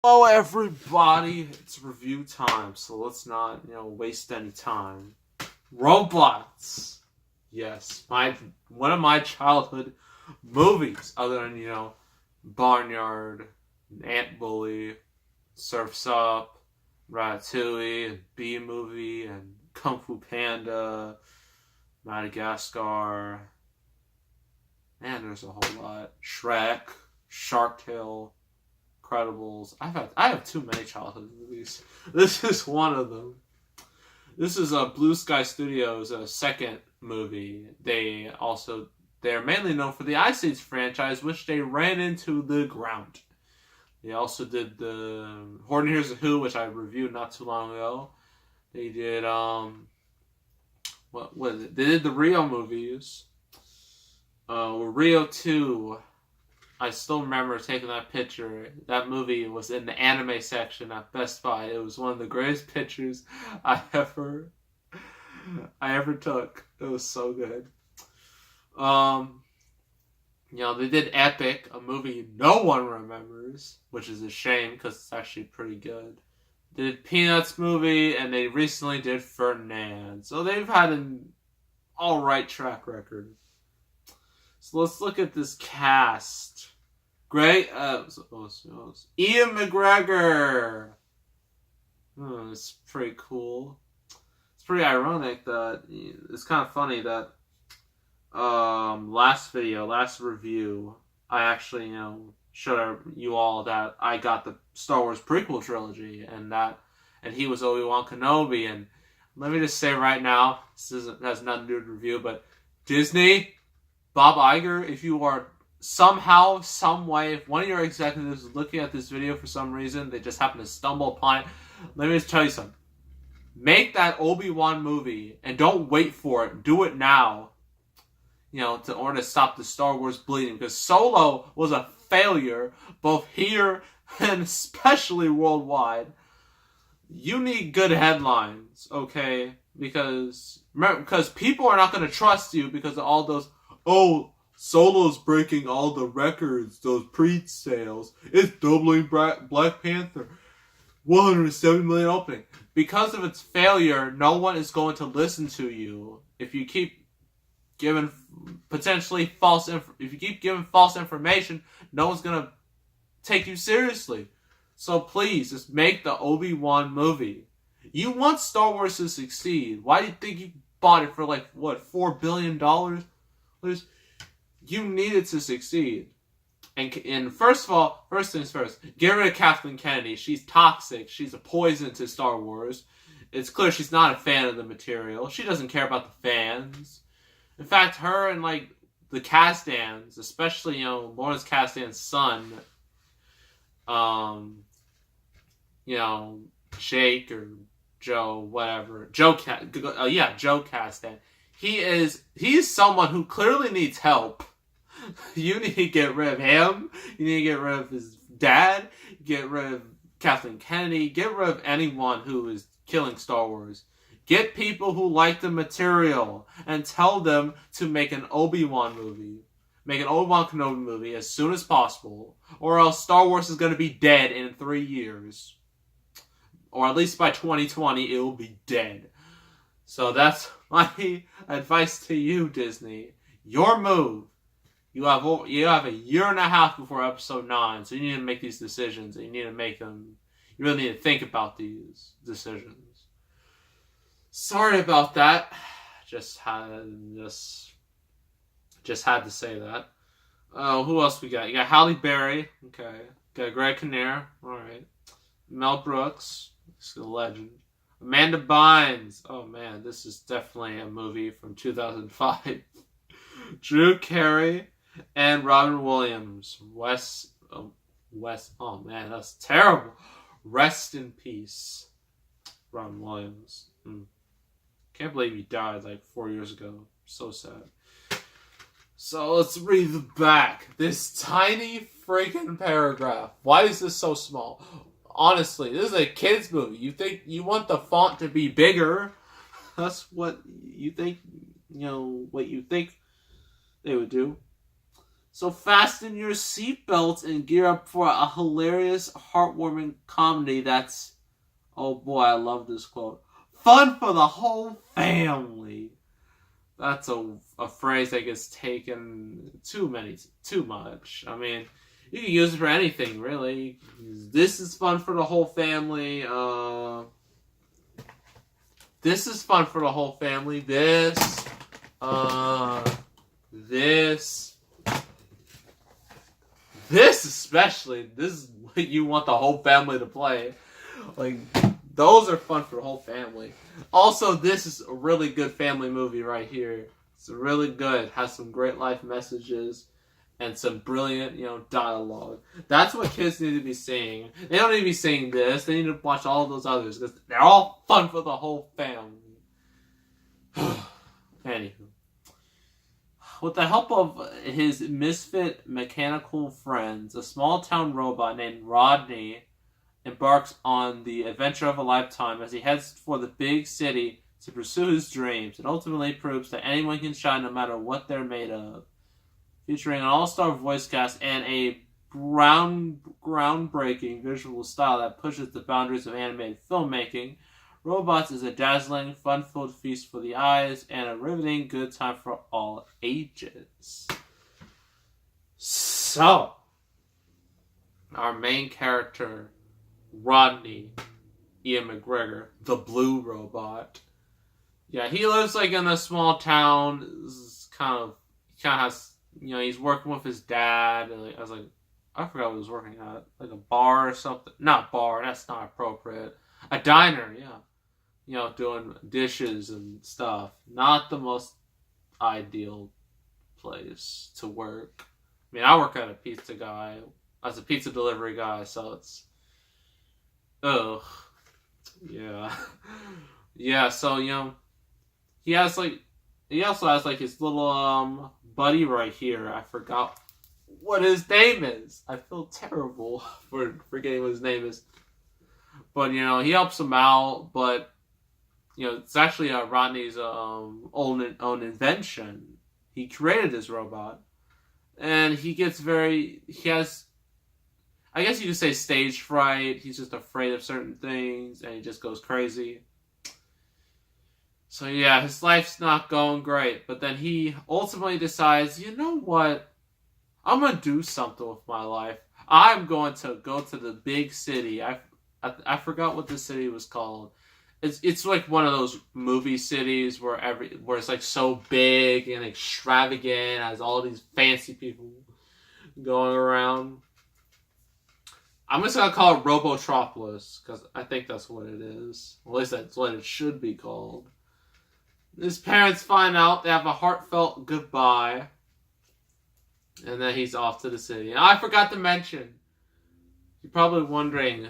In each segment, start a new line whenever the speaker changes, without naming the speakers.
Hello everybody, it's review time, so let's not, waste any time. Roblox. Yes, one of my childhood movies, other than, Barnyard, Ant Bully, Surf's Up, Ratatouille, and Bee Movie, and Kung Fu Panda, Madagascar. Man, there's a whole lot. Shrek, Shark Tale, Incredibles. I have too many childhood movies. This is one of them. This is Blue Sky Studios' second movie. They're mainly known for the Ice Age franchise, which they ran into the ground. They also did the Horton Hears a Who, which I reviewed not too long ago. They did what was it? They did the Rio movies. Rio 2. I still remember taking that picture. That movie was in the anime section at Best Buy. It was one of the greatest pictures I ever took. It was so good. They did Epic, a movie no one remembers, which is a shame because it's actually pretty good. They did Peanuts movie, and they recently did Ferdinand. So they've had an alright track record. So let's look at this cast. Ian McGregor. It's pretty cool. It's pretty ironic that it's kind of funny that last review, I actually showed you all that I got the Star Wars prequel trilogy, and he was Obi-Wan Kenobi. And let me just say right now, has nothing to do with the review, but Disney, Bob Iger, if you are somehow, some way, if one of your executives is looking at this video for some reason, they just happen to stumble upon it, let me just tell you something. Make that Obi-Wan movie, and don't wait for it. Do it now, in order to stop the Star Wars bleeding, because Solo was a failure, both here and especially worldwide. You need good headlines, okay? Because people are not going to trust you because of all those, Solo's breaking all the records, those pre-sales. It's doubling Black Panther. 170 million opening. Because of its failure, no one is going to listen to you. If you keep giving false information, no one's going to take you seriously. So please, just make the Obi-Wan movie. You want Star Wars to succeed. Why do you think you bought it for $4 billion? You need it to succeed. And first things first, get rid of Kathleen Kennedy. She's toxic. She's a poison to Star Wars. It's clear she's not a fan of the material. She doesn't care about the fans. In fact, her and the Kasdans, especially Lawrence Kasdan's son, Jake or Joe, whatever, Joe Kasdan. He's someone who clearly needs help. You need to get rid of him. You need to get rid of his dad. Get rid of Kathleen Kennedy. Get rid of anyone who is killing Star Wars. Get people who like the material and tell them to make an Obi-Wan movie. Make an Obi-Wan Kenobi movie as soon as possible, or else Star Wars is going to be dead in 3 years. Or at least by 2020, it will be dead. So that's my advice to you, Disney. Your move. You have a year and a half before episode 9, so you need to make these decisions, and you need to make them. You really need to think about these decisions. Sorry about that. Just had to say that. Who else we got? You got Halle Berry. Okay. Got Greg Kinnear. All right. Mel Brooks. He's a legend. Amanda Bynes. Oh man, this is definitely a movie from 2005. Drew Carey and Robin Williams. Oh man, that's terrible. Rest in peace, Robin Williams. Can't believe he died 4 years ago. So sad. So let's read the back. This tiny freaking paragraph. Why is this so small? Honestly, this is a kid's movie. You think you want the font to be bigger? That's what you think. What you think they would do. So fasten your seatbelts and gear up for a hilarious, heartwarming comedy that's, oh boy, I love this quote, fun for the whole family. That's a phrase that gets taken too much. I mean, you can use it for anything, really. This is fun for the whole family. This is fun for the whole family. This. This especially. This is what you want the whole family to play. Like, those are fun for the whole family. Also, this is a really good family movie right here. It's really good. Has some great life messages and some brilliant, dialogue. That's what kids need to be seeing. They don't need to be seeing this. They need to watch all those others because they're all fun for the whole family. Anywho. With the help of his misfit mechanical friends, a small-town robot named Rodney embarks on the adventure of a lifetime as he heads for the big city to pursue his dreams and ultimately proves that anyone can shine no matter what they're made of. Featuring an all-star voice cast and a groundbreaking visual style that pushes the boundaries of animated filmmaking, Robots is a dazzling, fun-filled feast for the eyes and a riveting good time for all ages. So, our main character, Rodney Ian McGregor, the blue robot. Yeah, he lives in a small town. Kind of has, he's working with his dad. And I forgot what he was working at, like a bar or something. Not bar, that's not appropriate. A diner, yeah. Doing dishes and stuff. Not the most ideal place to work. I mean, I work at a pizza delivery guy, so it's, ugh. Yeah. Yeah, so, he also has his little buddy right here. I forgot what his name is. I feel terrible for forgetting what his name is. But, he helps him out, but it's actually Rodney's own invention. He created this robot. And he has, I guess you could say, stage fright. He's just afraid of certain things, and he just goes crazy. So yeah, his life's not going great. But then he ultimately decides, you know what? I'm going to do something with my life. I'm going to go to the big city. I forgot what the city was called. It's like one of those movie cities where it's so big and extravagant, has all these fancy people going around. I'm just gonna call it Robotropolis because I think that's what it is. At least that's what it should be called. His parents find out, they have a heartfelt goodbye, and then he's off to the city. And I forgot to mention, you're probably wondering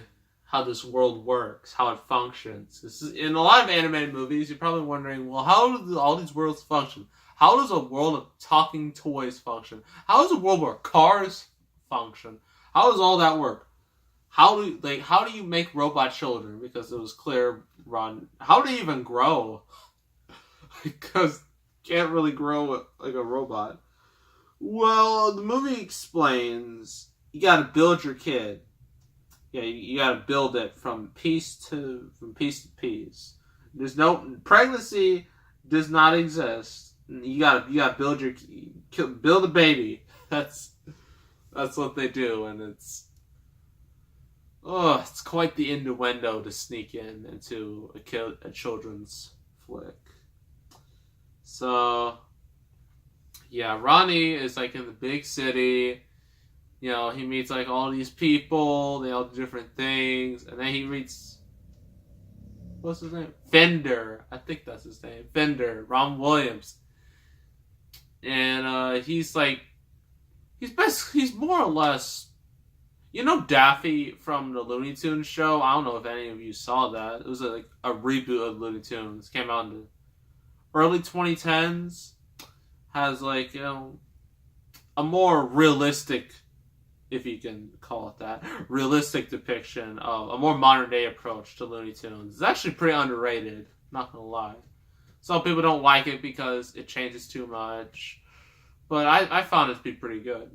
how this world works, how it functions. In a lot of animated movies, you're probably wondering, well, how do all these worlds function? How does a world of talking toys function? How does a world where cars function? How does all that work? How do you make robot children? Because it was clear, how do they even grow? Because you can't really grow like a robot. Well, the movie explains you gotta build your kid. Yeah, you gotta build it from piece to piece. There's no pregnancy does not exist. You gotta build a baby. That's what they do, and it's quite the innuendo to sneak into a children's flick. So yeah, Ronnie is in the big city. He meets all these people, they all do different things, and then he meets, what's his name? Fender. I think that's his name. Fender. Ron Williams. And he's more or less, Daffy from the Looney Tunes show? I don't know if any of you saw that. It was a reboot of Looney Tunes. It came out in the early 2010s. Has a more realistic, if you can call it that, realistic depiction of a more modern day approach to Looney Tunes. It's actually pretty underrated, not gonna lie. Some people don't like it because it changes too much, But I found it to be pretty good.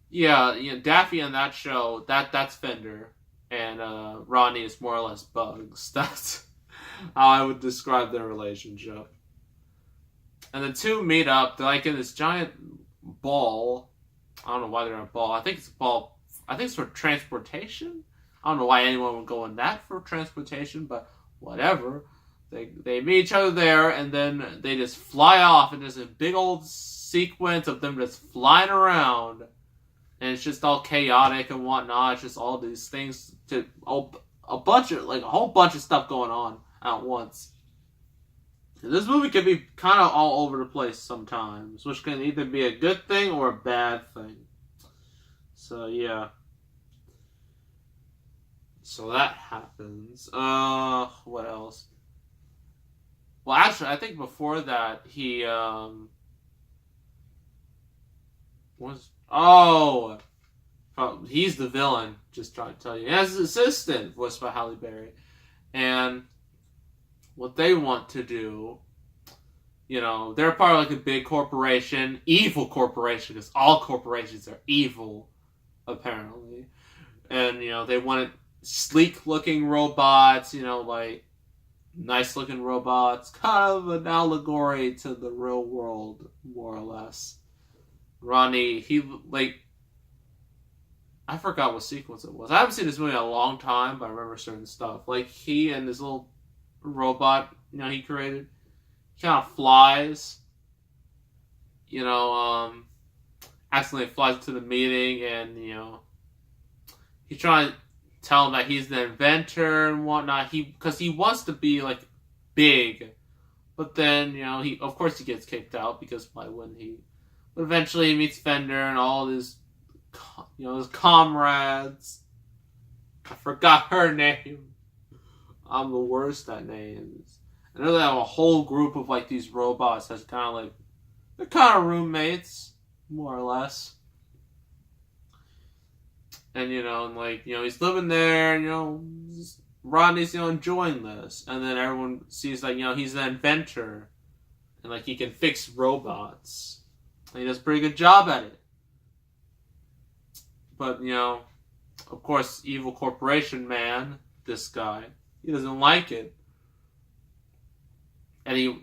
Yeah, Daffy on that show, that's Fender, and Rodney is more or less Bugs. That's how I would describe their relationship. And the two meet up. They're like in this giant ball. I don't know why they're in a ball. I think it's a ball. I think it's for transportation. I don't know why anyone would go in that for transportation, but whatever. They meet each other there, and then they just fly off, and there's a big old sequence of them just flying around, and it's just all chaotic and whatnot. It's just all these things a whole bunch of stuff going on at once. And this movie can be kind of all over the place sometimes, which can either be a good thing or a bad thing. So yeah. So that happens. What else? Well, actually, I think before that, he, he's the villain, just trying to tell you. He has his assistant, voiced by Halle Berry. And what they want to do, they're part of like a big corporation, evil corporation, because all corporations are evil, apparently. And, they wanted sleek-looking robots, like nice-looking robots, kind of an allegory to the real world, more or less. Ronnie, I forgot what sequence it was. I haven't seen this movie in a long time, but I remember certain stuff. Like, he and this little robot, he created, he kind of flies, accidentally flies to the meeting, and, he's trying to tell him that he's the inventor and whatnot. Because he wants to be like big, but then he of course he gets kicked out because why wouldn't he? But eventually he meets Fender and all his his comrades. I forgot her name. I'm the worst at names. I know they have a whole group of like these robots that's kind of like they're kind of roommates, more or less. And, he's living there, and, Rodney's, enjoying this. And then everyone sees, like, he's an inventor. And, like, he can fix robots. And he does a pretty good job at it. But, of course, evil corporation man, this guy, he doesn't like it. And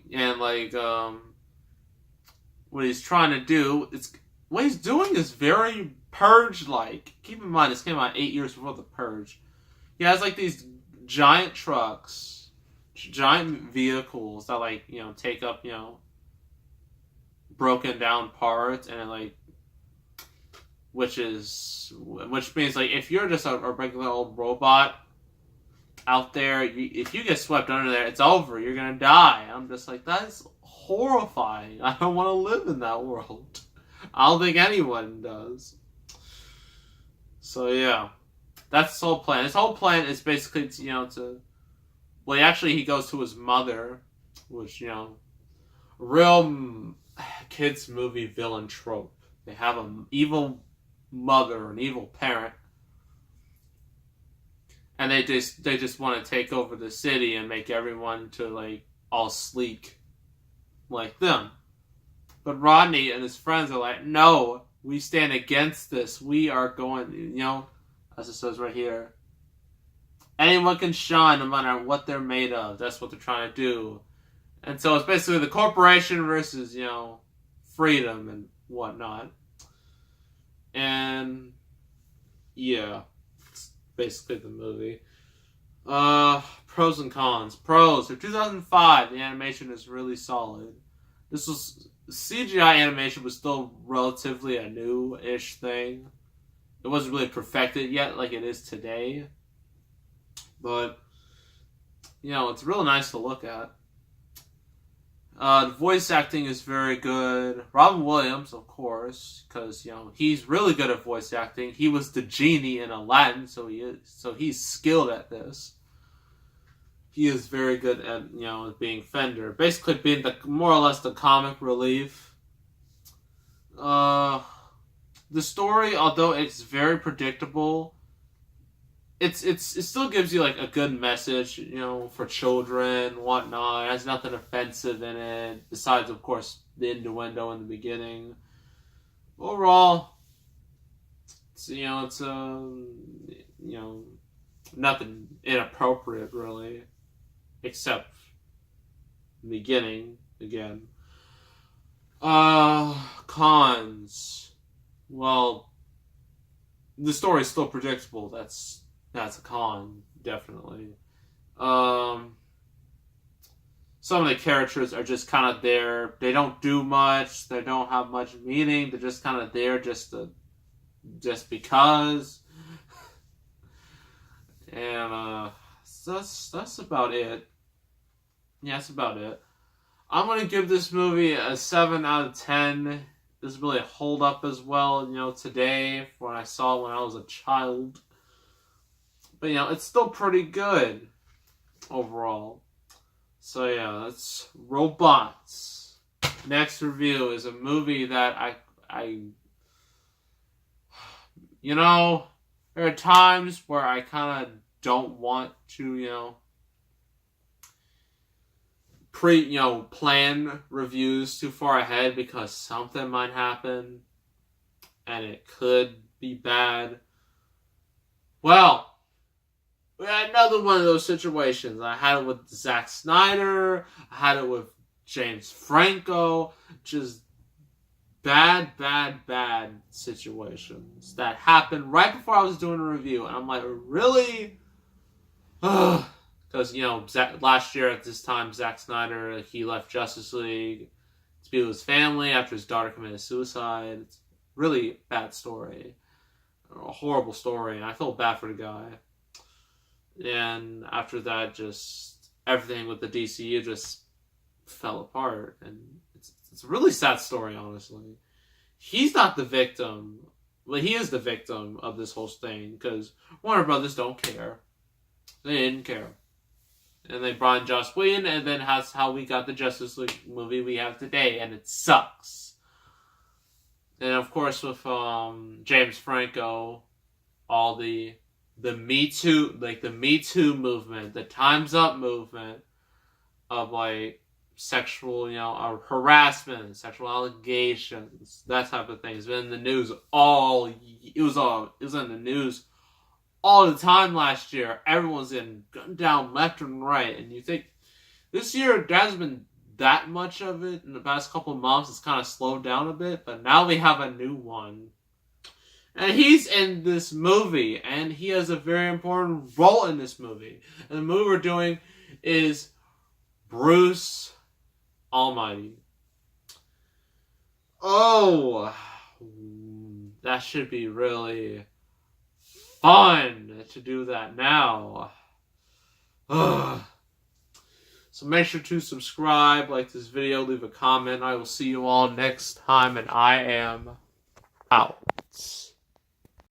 what he's trying to do, what he's doing is very Purge-like. Keep in mind, this came out 8 years before the Purge. He has like these giant trucks, giant vehicles that take up broken down parts, and which means like if you're just a regular old robot out there, if you get swept under there, it's over. You're gonna die. I'm just like, that's horrifying. I don't want to live in that world. I don't think anyone does. So yeah, that's his whole plan. His whole plan is basically he goes to his mother, which real kids movie villain trope. They have an evil mother, an evil parent, and they just want to take over the city and make everyone to all sleek like them. But Rodney and his friends are like, no, we stand against this. We are going, as it says right here, anyone can shine no matter what they're made of. That's what they're trying to do. And so it's basically the corporation versus, freedom and whatnot. And, yeah, it's basically the movie. Pros and cons. Pros. For 2005, the animation is really solid. CGI animation was still relatively a new-ish thing. It wasn't really perfected yet like it is today. But, it's really nice to look at. The voice acting is very good. Robin Williams, of course, because, he's really good at voice acting. He was the genie in Aladdin, so he's skilled at this. He is very good at, being Fender. Basically being more or less the comic relief. The story, although it's very predictable, it still gives you like a good message, you know, for children, whatnot. It has nothing offensive in it, besides, of course, the innuendo in the beginning. Overall, it's, you know, it's you know, nothing inappropriate really, except the beginning again. Cons. Well, the story's still predictable. That's a con, definitely. Some of the characters are just kind of there. They don't do much. They don't have much meaning. They're just kind of there just because. And that's about it. Yeah, that's about it. I'm gonna give this movie a 7 out of 10. Doesn't really hold up as well, you know, today when I saw it when I was a child. But, you know, it's still pretty good overall. So, yeah, that's Robots. Next review is a movie that I you know, there are times where I kind of don't want to, you know, plan reviews too far ahead because something might happen and it could be bad. Well, we had another one of those situations. I had it with Zack Snyder. I had it with James Franco. Just bad situations that happened right before I was doing a review. And I'm like, really? Because, you know, last year at this time, Zack Snyder, he left Justice League to be with his family after his daughter committed suicide. It's a really bad story. A horrible story. And I felt bad for the guy. And after that, just everything with the DCU just fell apart. And it's a really sad story, honestly. He's not the victim. Well, he is the victim of this whole thing. Because Warner Brothers don't care. They didn't care. And they brought in Joss Whedon, and then that's how we got the Justice League movie we have today, and it sucks. And of course, with James Franco, all the Me Too, like the Me Too movement, the Time's Up movement of like sexual, you know, harassment, sexual allegations, that type of thing. It's been in the news it was in the news all the time last year. Everyone's getting gunned down left and right. And you think this year there hasn't been that much of it in the past couple of months. It's kind of slowed down a bit. But now we have a new one. And he's in this movie. And he has a very important role in this movie. And the movie we're doing is Bruce Almighty. Oh, that should be really fun to do that now. Ugh. So make sure to subscribe, like this video, leave a comment. I will see you all next time, and I am out.